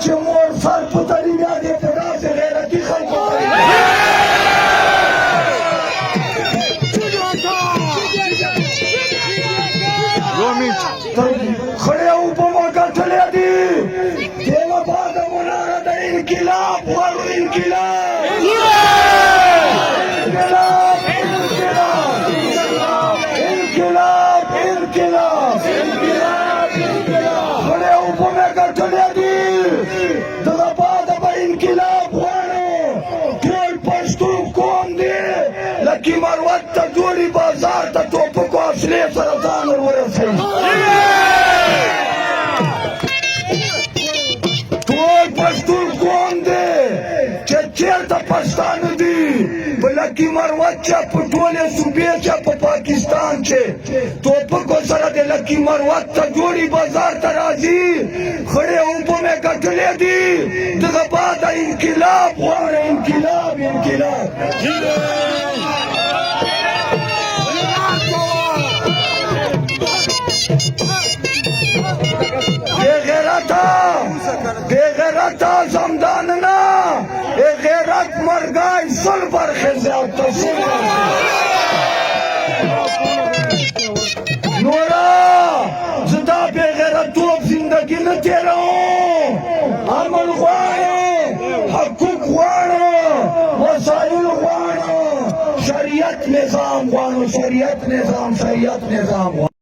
چې مور سر په تړي بیا دې په داسې غیرتي خلکو خړې اوبه مو ګټلې دي دې لپاره مناره د انقلاب غواړو انقلاب خړې اوبه مې ګټلې دي د لپاره به انقلاب غواړو ټول پښتون قوم دی لکي مروت ته جوړي بازار ته ټوپکو اصلي سره ځان ور ورسوي ټول پښتون قوم دی چې چېرته پښتانه دي په لکي مروت چې په ټولې صوبې چې په پاکستان کې ټوپکو سره د لکي مروت ته جوړي بازار ته راځي خړې اوبه مې ګټلې دي دغه بعد انقلاب غواړي انقلاب انقلاب بے غیرتا زمداننا اے غیرت مرگائی سل برخیزے نورا زدا بے غیرتو اب زندگی نہ تیرا ہوں عمل غوانا حقوق غوانا وسائل غوانا شریعت نظام غوانا شریعت نظام